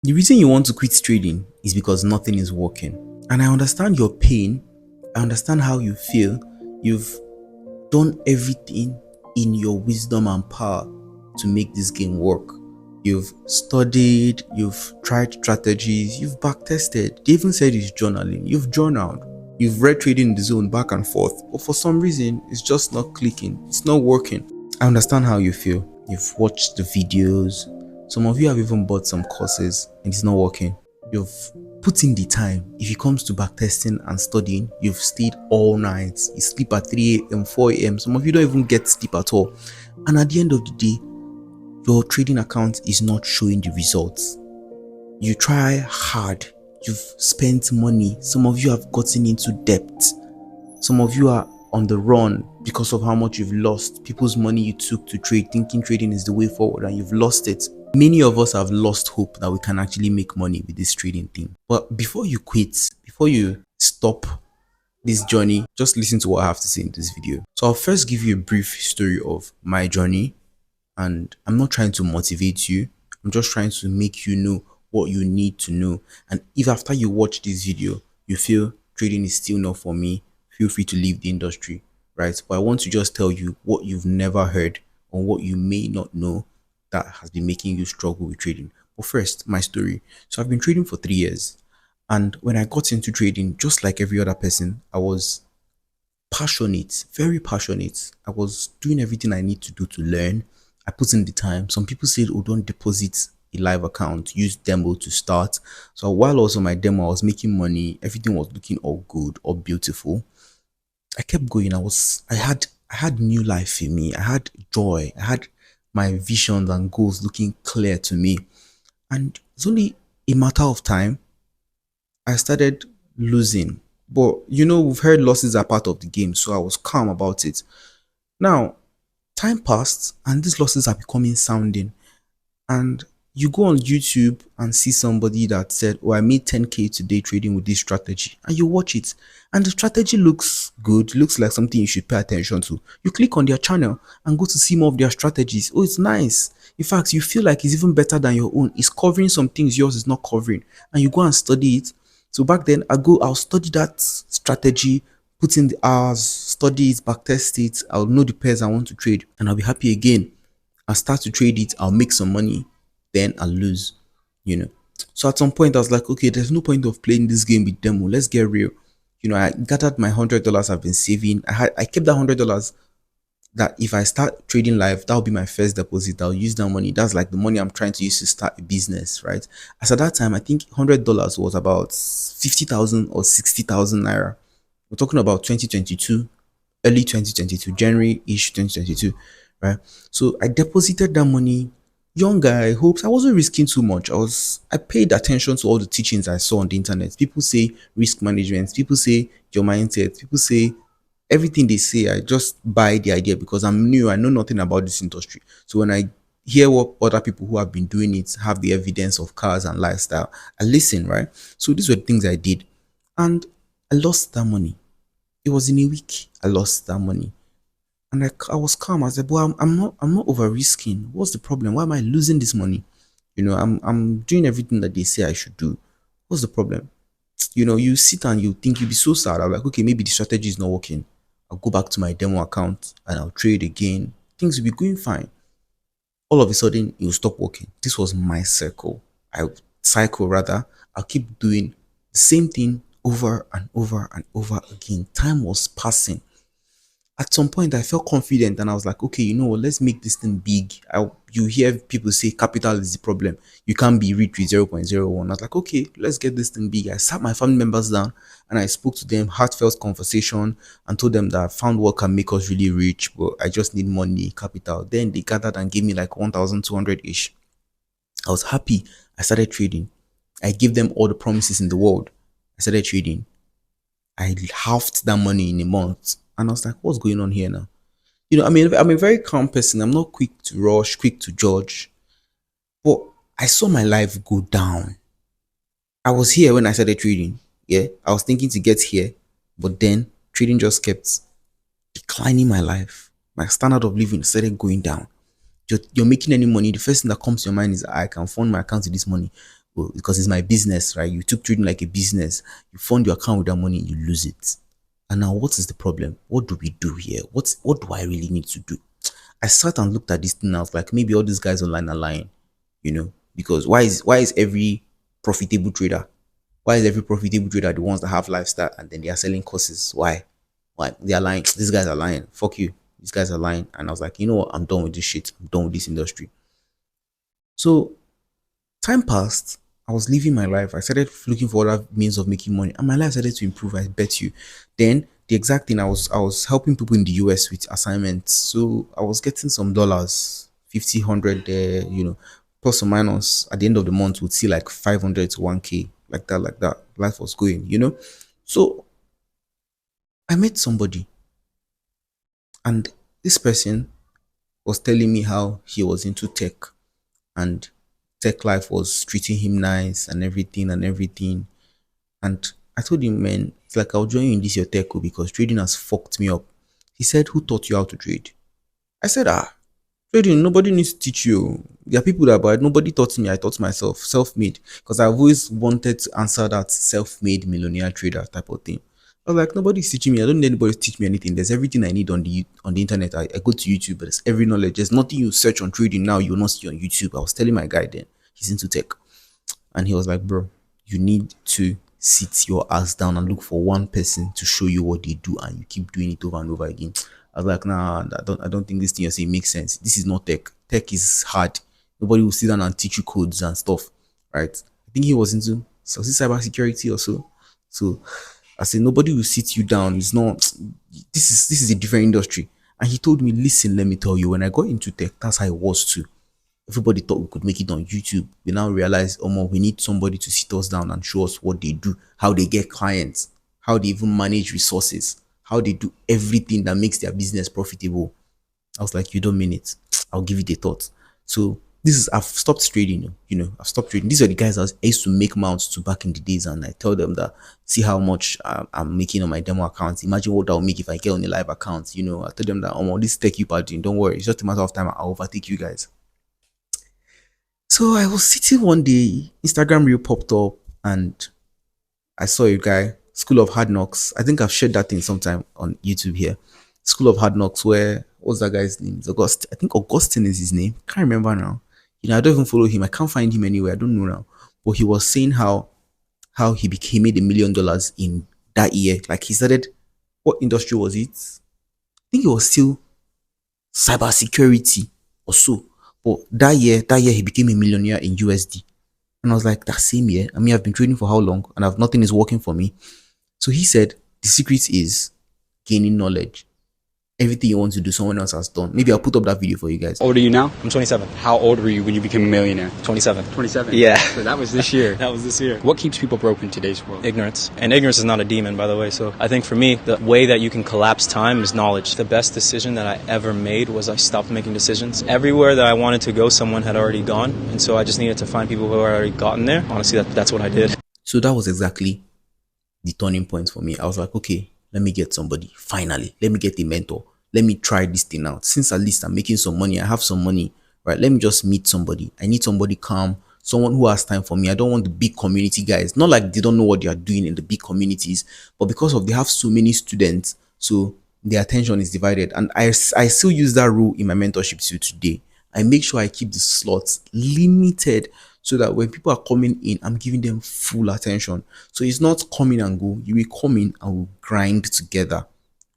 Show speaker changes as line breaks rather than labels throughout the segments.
The reason you want to quit trading is because nothing is working. And I understand your pain. I understand how you feel. You've done everything in your wisdom and power to make this game work. You've studied, you've tried strategies, you've backtested. They even said it's journaling. You've journaled. You've read Trading in the Zone back and forth. But for some reason, it's just not clicking. It's not working. I understand how you feel. You've watched the videos. Some of you have even bought some courses and it's not working. You've put in the time. If it comes to backtesting and studying, you've stayed all night. You sleep at 3 a.m., 4 a.m. Some of you don't even get sleep at all. And at the end of the day, your trading account is not showing the results. You try hard. You've spent money. Some of you have gotten into debt. Some of you are on the run because of how much you've lost. People's money you took to trade, thinking trading is the way forward, and you've lost it. Many of us have lost hope that we can actually make money with this trading thing. But before you quit, before you stop this journey, just listen to what I have to say in this video. So I'll first give you a brief story of my journey, and I'm not trying to motivate you. I'm just trying to make you know what you need to know. And if after you watch this video, you feel trading is still not for me, feel free to leave the industry, right? But I want to just tell you what you've never heard or what you may not know that has been making you struggle with trading. But first, my story. So I've been trading for 3 years. And when I got into trading, just like every other person, I was passionate, very passionate. I was doing everything I need to do to learn. I put in the time. Some people said, oh, don't deposit a live account, use demo to start. So while also my demo, I was making money, everything was looking all good, all beautiful. I kept going. I had new life in me. I had joy. I had my visions and goals looking clear to me. And it's only a matter of time I started losing. But we've heard losses are part of the game, so I was calm about it. Now, time passed and these losses are becoming sounding. And you go on YouTube and see somebody that said, oh, I made 10K today trading with this strategy. And you watch it. And the strategy looks good, looks like something you should pay attention to. You click on their channel and go to see more of their strategies. Oh, it's nice. In fact, you feel like it's even better than your own. It's covering some things yours is not covering. And you go and study it. So back then, I'll study that strategy, put in the hours, study it, backtest it. I'll know the pairs I want to trade, and I'll be happy again. I'll start to trade it, I'll make some money, then I'll lose, you know. So at some point, I was like, okay, there's no point of playing this game with demo. Let's get real. I gathered my $100 I've been saving. I kept that $100 that if I start trading live, that'll be my first deposit. I'll use that money. That's like the money I'm trying to use to start a business, right? As at that time, I think $100 was about 50,000 or 60,000 naira. We're talking about 2022, early 2022, January-ish 2022, right? So I deposited that money. Young guy, hopes I wasn't risking too much. I paid attention to all the teachings I saw on the internet. People say risk management, people say your mindset, people say everything they say. I just buy the idea because I'm new. I know nothing about this industry. So when I hear what other people who have been doing it have the evidence of cars and lifestyle, I listen, right? So these were the things I did. And I lost that money. It was in a week. I lost that money. And I was calm. I said, "Boy, I'm not over risking. What's the problem? Why am I losing this money? I'm doing everything that they say I should do. What's the problem?" You sit and you think you'll be so sad. I'm like, okay, maybe the strategy is not working. I'll go back to my demo account and I'll trade again. Things will be going fine. All of a sudden, it will stop working. This was my circle. Cycle rather. I'll keep doing the same thing over and over and over again. Time was passing. At some point I felt confident and I was like, okay, you know what, let's make this thing big. You hear people say capital is the problem. You can't be rich with 0.01. I was like, okay, let's get this thing big. I sat my family members down and I spoke to them, heartfelt conversation, and told them that I found what can make us really rich, but I just need money, capital. Then they gathered and gave me like 1,200 ish. I was happy. I started trading. I gave them all the promises in the world. I started trading. I halved that money in a month. And I was like, what's going on here now? I'm a very calm person. I'm not quick to rush, quick to judge. But I saw my life go down. I was here when I started trading. Yeah. I was thinking to get here. But then trading just kept declining my life. My standard of living started going down. You're making any money. The first thing that comes to your mind is I can fund my account with this money. Well, because it's my business, right? You took trading like a business. You fund your account with that money, you lose it. And now what is the problem? What do we do here? What do I really need to do? I sat and looked at this thing and I was like, maybe all these guys online are lying, because why is every profitable trader, the ones that have lifestyle and then they are selling courses? Why? Why? They are lying. These guys are lying. Fuck you. These guys are lying. And I was like, you know what? I'm done with this shit. I'm done with this industry. So time passed. I was living my life. I started looking for other means of making money, and my life started to improve. I bet you. Then the exact thing, I was helping people in the US with assignments, so I was getting some dollars, 50, 100 there, plus or minus. At the end of the month, would see like 500 to 1K, like that, like that. Life was going. So I met somebody, and this person was telling me how he was into tech, and tech life was treating him nice and everything and everything. And I told him, man, it's like I'll join you in this your tech because trading has fucked me up. He said, who taught you how to trade? I said, trading, nobody needs to teach you. There are people that, but nobody taught me. I taught myself, self-made. Because I've always wanted to answer that self-made millionaire trader type of thing. I was like, nobody's teaching me. I don't need anybody to teach me anything. There's everything I need on the internet. I go to YouTube, but there's every knowledge. There's nothing you search on trading now you will not see on YouTube. I was telling my guy then, he's into tech. And he was like, bro, you need to sit your ass down and look for one person to show you what they do, and you keep doing it over and over again. I was like, nah, I don't think this thing you're saying makes sense. This is not tech. Tech is hard. Nobody will sit down and teach you codes and stuff. Right. I think he was into cyber security or so. So I said, nobody will sit you down. It's not, this is a different industry. And he told me, listen, let me tell you, when I got into tech, that's how it was too. Everybody thought we could make it on YouTube. We now realize, oh, more, we need somebody to sit us down and show us what they do, how they get clients, how they even manage resources, how they do everything that makes their business profitable. I was like, you don't mean it. I'll give it a thought. So I've stopped trading. I've stopped trading. These are the guys I used to make mounts to back in the days, and I tell them that, see how much I'm making on my demo account. Imagine what I'll make if I get on a live account. I tell them that, oh, this tech you are doing, don't worry. It's just a matter of time. I'll overtake you guys. So I was sitting one day, Instagram reel popped up, and I saw a guy, School of Hard Knocks. I think I've shared that thing sometime on YouTube here. School of Hard Knocks, where what's that guy's name? It's August. I think Augustine is his name. Can't remember now. I don't even follow him. I can't find him anywhere. I don't know now. But he was saying how he made $1 million in that year. Like he started, what industry was it? I think it was still cybersecurity or so. But that year he became a millionaire in USD. And I was like, that same year, I mean, I've been trading for how long and nothing is working for me. So he said, the secret is gaining knowledge. Everything you want to do, someone else has done. Maybe I'll put up that video for you guys.
How old are you now?
I'm 27.
How old were you when you became a millionaire?
27.
27.
Yeah.
So that was this year.
That was this year.
What keeps people broke in today's world?
Ignorance. And ignorance is not a demon, by the way. So I think for me, the way that you can collapse time is knowledge. The best decision that I ever made was I stopped making decisions. Everywhere that I wanted to go, someone had already gone. And so I just needed to find people who had already gotten there. Honestly, that's what I did.
So that was exactly the turning point for me. I was like, okay, let me get somebody. Finally, let me get a mentor. Let me try this thing out. Since at least I'm making some money, I have some money, right? Let me just meet somebody. I need somebody calm, someone who has time for me. I don't want the big community guys. Not like they don't know what they are doing in the big communities, but because of they have so many students, so their attention is divided. And I still use that rule in my mentorship till today. I make sure I keep the slots limited so that when people are coming in, I'm giving them full attention. So it's not come in and go. You will come in and we'll grind together.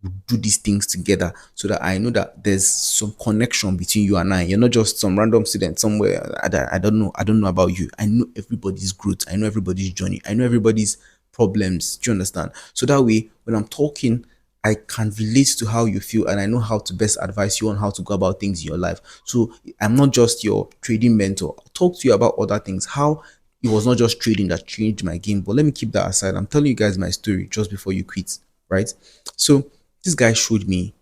We'll do these things together so that I know that there's some connection between you and I. You're not just some random student somewhere. I don't know. I don't know about you. I know everybody's growth. I know everybody's journey. I know everybody's problems. Do you understand? So that way, when I'm talking, I can relate to how you feel and I know how to best advise you on how to go about things in your life. So I'm not just your trading mentor. I'll talk to you about other things. How it was not just trading that changed my game, but let me keep that aside. I'm telling you guys my story just before you quit, right? So this guy showed me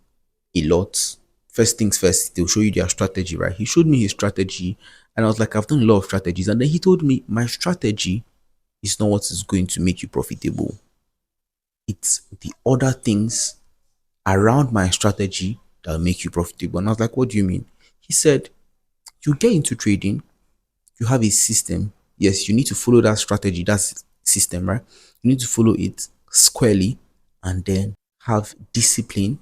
a lot. First things first, they'll show you their strategy, right? He showed me his strategy and I was like, I've done a lot of strategies. And then he told me, my strategy is not what is going to make you profitable. It's the other things around my strategy that will make you profitable. And I was like, what do you mean? He said, you get into trading, you have a system, Yes, you need to follow that strategy, that system, right? You need to follow it squarely and then have discipline,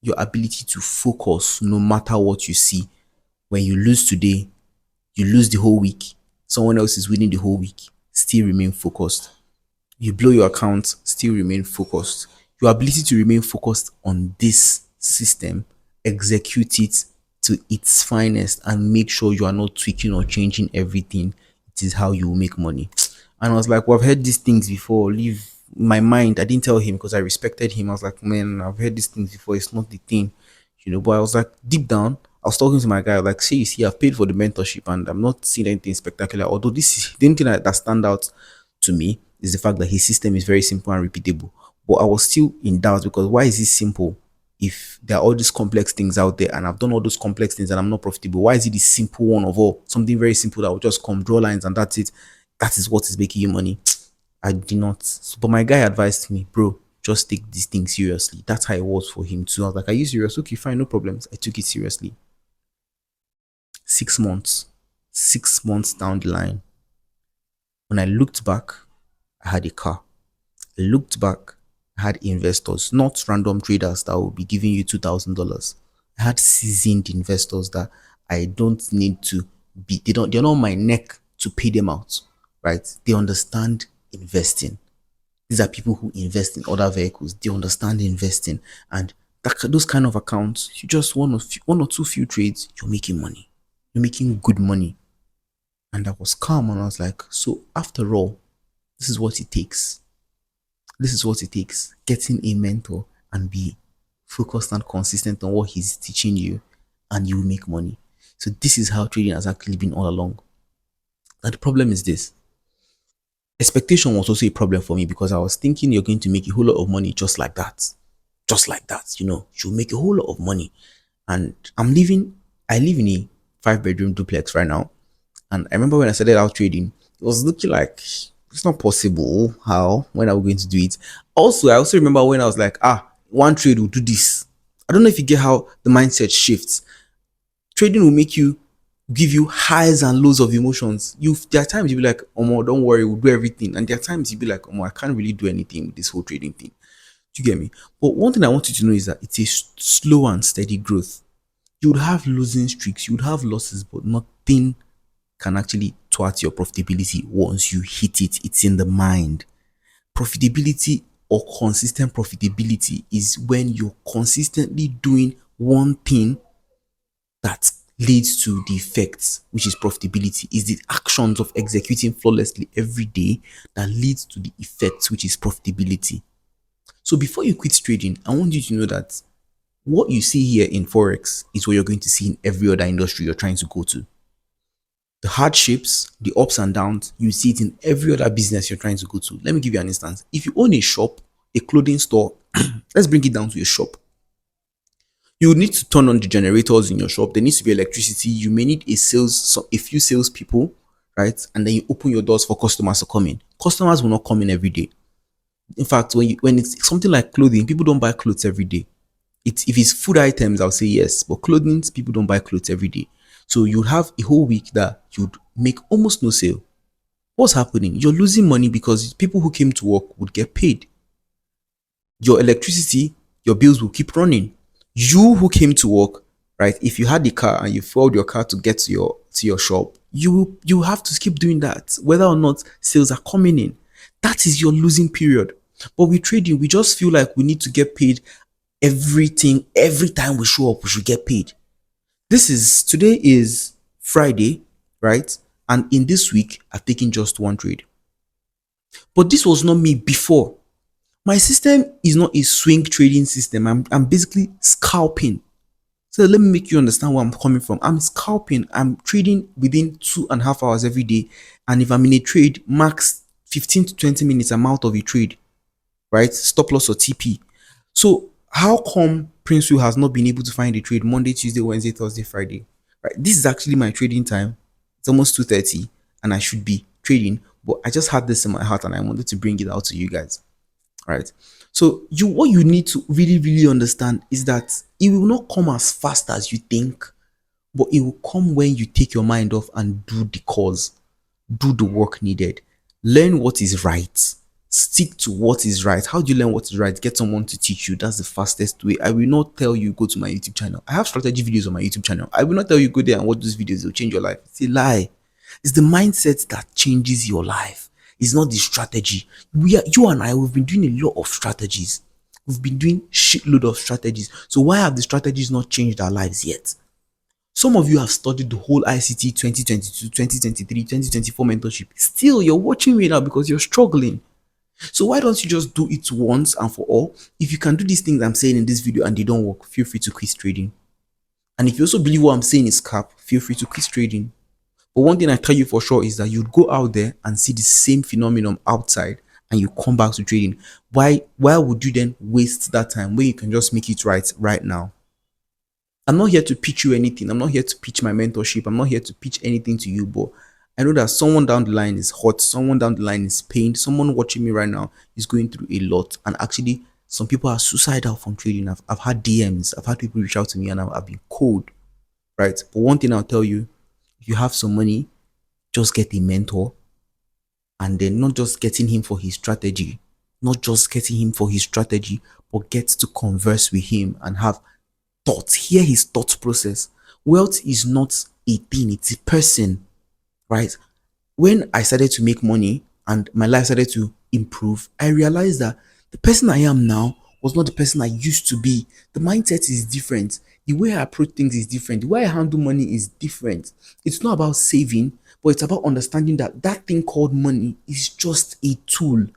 your ability to focus no matter what you see. When you lose today, you lose the whole week. Someone else is winning the whole week. Still remain focused. You blow your account, still remain focused. Your ability to remain focused on this system, execute it to its finest, and make sure you are not tweaking or changing everything. It is how you will make money. And I was like, well, I've heard these things before. Leave my mind. I didn't tell him because I respected him. I was like, man, I've heard these things before. It's not the thing, you know. But I was like, deep down, I was talking to my guy, like, see, you see, I've paid for the mentorship and I'm not seeing anything spectacular. Although this is the only thing that stand out to me is the fact that his system is very simple and repeatable. But I was still in doubt because why is it simple if there are all these complex things out there and I've done all those complex things and I'm not profitable? Why is it the simple one of all? Something very simple that will just come, draw lines, and that's it. That is what is making you money. I did not. But my guy advised me, bro, just take this thing seriously. That's how it was for him too. I was like, are you serious? Okay, fine, no problems. I took it seriously. 6 months, 6 months down the line, when I looked back, I had a car. I looked back, I had investors, not random traders that will be giving you $2,000. I had seasoned investors that I don't need to be, they're not on my neck to pay them out, right? They understand investing. These are people who invest in other vehicles. They understand investing. And those kind of accounts, you just one or two few trades, you're making money. You're making good money. And I was calm and I was like, so after all, this is what it takes. This is what it takes. Getting a mentor and be focused and consistent on what he's teaching you, and you will make money. So this is how trading has actually been all along. And the problem is this. Expectation was also a problem for me because I was thinking you're going to make a whole lot of money just like that. Just like that, you'll make a whole lot of money. And I live in a 5-bedroom duplex right now. And I remember when I started out trading, it was looking like it's not possible. How? When are we going to do it? Also, I also remember when I was like, one trade will do this. I don't know if you get how the mindset shifts. Trading will give you highs and lows of emotions. There are times you'll be like, oh, don't worry, we'll do everything. And there are times you'll be like, oh, I can't really do anything with this whole trading thing. Do you get me? But one thing I want you to know is that it's a slow and steady growth. You would have losing streaks, you would have losses, but nothing can actually thwart your profitability once you hit it. It's in the mind. Profitability or consistent profitability is when you're consistently doing one thing that leads to the effects, which is profitability. Is the actions of executing flawlessly every day that leads to the effects, which is profitability. So before you quit trading, I want you to know that what you see here in Forex is what you're going to see in every other industry you're trying to go to. The hardships, the ups and downs, you see it in every other business you're trying to go to. Let me give you an instance. If you own a shop, a clothing store, let's bring it down to a shop. You need to turn on the generators in your shop. There needs to be electricity. You may need a few salespeople, right? And then you open your doors for customers to come in. Customers will not come in every day. In fact, when it's something like clothing, people don't buy clothes every day. If it's food items, I'll say yes, but clothing, people don't buy clothes every day. So you have a whole week that you'd make almost no sale. What's happening? You're losing money because people who came to work would get paid. Your electricity, your bills will keep running. You who came to work, right? If you had the car and you fueled your car to get to your shop, you have to keep doing that, whether or not sales are coming in. That is your losing period. But with trading, we just feel like we need to get paid everything. Every time we show up, we should get paid. Today is Friday, right? And in this week, I've taken just one trade. But this was not me before. My system is not a swing trading system. I'm basically scalping. So let me make you understand where I'm coming from. I'm scalping. I'm trading within 2.5 hours every day. And if I'm in a trade, max 15 to 20 minutes, I'm out of a trade, right? Stop loss or TP. So how come Prince Will has not been able to find a trade Monday, Tuesday, Wednesday, Thursday, Friday? Right? This is actually my trading time. It's almost 2:30 and I should be trading, but I just had this in my heart and I wanted to bring it out to you guys. Right? So what you need to really, really understand is that it will not come as fast as you think, but it will come when you take your mind off and do the cause. do the work needed. Learn what is right. Stick to what is right. How do you learn what is right? Get someone to teach you. That's the fastest way. I will not tell you go to my YouTube channel. I have strategy videos on my YouTube channel. I will not tell you go there and watch those videos. They'll change your life. It's a lie. It's the mindset that changes your life. It's not the strategy. You and I, we've been doing a lot of strategies. We've been doing shitload of strategies. So why have the strategies not changed our lives yet? Some of you have studied the whole ICT 2022, 2023, 2024 mentorship. Still, you're watching me now because you're struggling. So why don't you just do it once and for all? If you can do these things I'm saying in this video and they don't work, feel free to quit trading. And if you also believe what I'm saying is cap, feel free to quit trading. But one thing I tell you for sure is that you'd go out there and see the same phenomenon outside and you come back to trading. Why would you then waste that time when you can just make it right now? I'm not here to pitch you anything. I'm not here to pitch my mentorship. I'm not here to pitch anything to you, but I know that someone down the line is hot. Someone down the line is pained. Someone watching me right now is going through a lot. And actually, some people are suicidal from trading. I've had DMs. I've had people reach out to me and I've been cold, right? But one thing I'll tell you, if you have some money, just get a mentor. And then not just getting him for his strategy, not just getting him for his strategy, but get to converse with him and have thoughts, hear his thought process. Wealth is not a thing, it's a person, right? When I started to make money and my life started to improve, I realized that the person I am now was not the person I used to be. The mindset is different. The way I approach things is different. The way I handle money is different. It's not about saving, but it's about understanding that that thing called money is just a tool.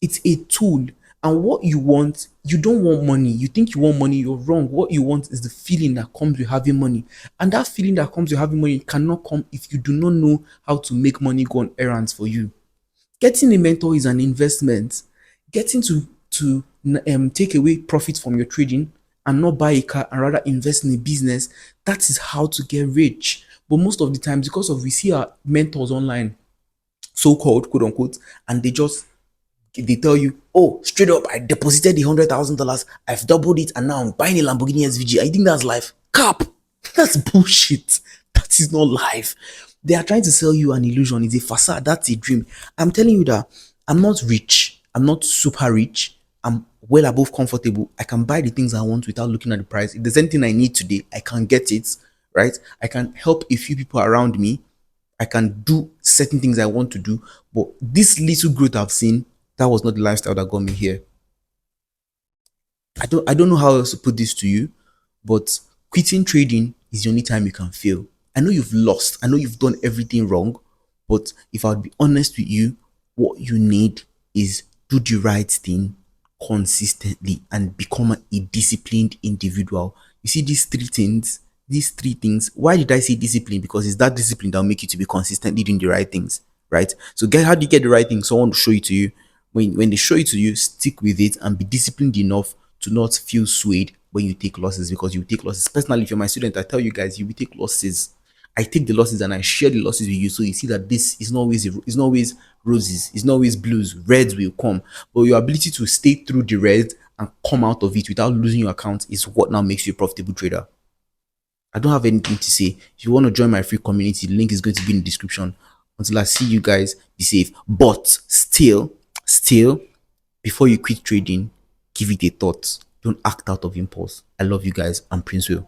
It's a tool. And what you want, you don't want money. You think you want money, you're wrong. What you want is the feeling that comes with having money. And that feeling that comes with having money cannot come if you do not know how to make money go on errands for you. Getting a mentor is an investment. Getting to take away profit from your trading and not buy a car and rather invest in a business, that is how to get rich. But most of the time, because of we see our mentors online, so-called quote unquote, and they tell you, oh, straight up, I deposited the $100,000, I've doubled it, and now I'm buying a Lamborghini SVG. I think that's life. Cap. That's bullshit. That is not life. They are trying to sell you an illusion. It's a facade. That's a dream. I'm telling you that I'm not rich. I'm not super rich. I'm well above comfortable. I can buy the things I want without looking at the price. If there's anything I need today, I can get it, right? I can help a few people around me. I can do certain things I want to do. But this little growth I've seen, that was not the lifestyle that got me here. I don't know how else to put this to you, but quitting trading is the only time you can fail. I know you've lost. I know you've done everything wrong, but if I would be honest with you, what you need is do the right thing consistently and become a disciplined individual. You see these three things. Why did I say discipline? Because it's that discipline that will make you to be consistently doing the right things, right? So how do you get the right thing? Someone will show it to you. When they show it to you, stick with it and be disciplined enough to not feel swayed when you take losses, because you take losses. Personally, if you're my student, I tell you guys, you will take losses. I take the losses and I share the losses with you, so you see that this is not always roses, it's not always blues. Reds will come, but your ability to stay through the red and come out of it without losing your account is what now makes you a profitable trader. I don't have anything to say. If you want to join my free community, the link is going to be in the description. Until I see you guys, be safe. But still, before you quit trading, give it a thought. Don't act out of impulse. I love you guys. I'm Prince Will.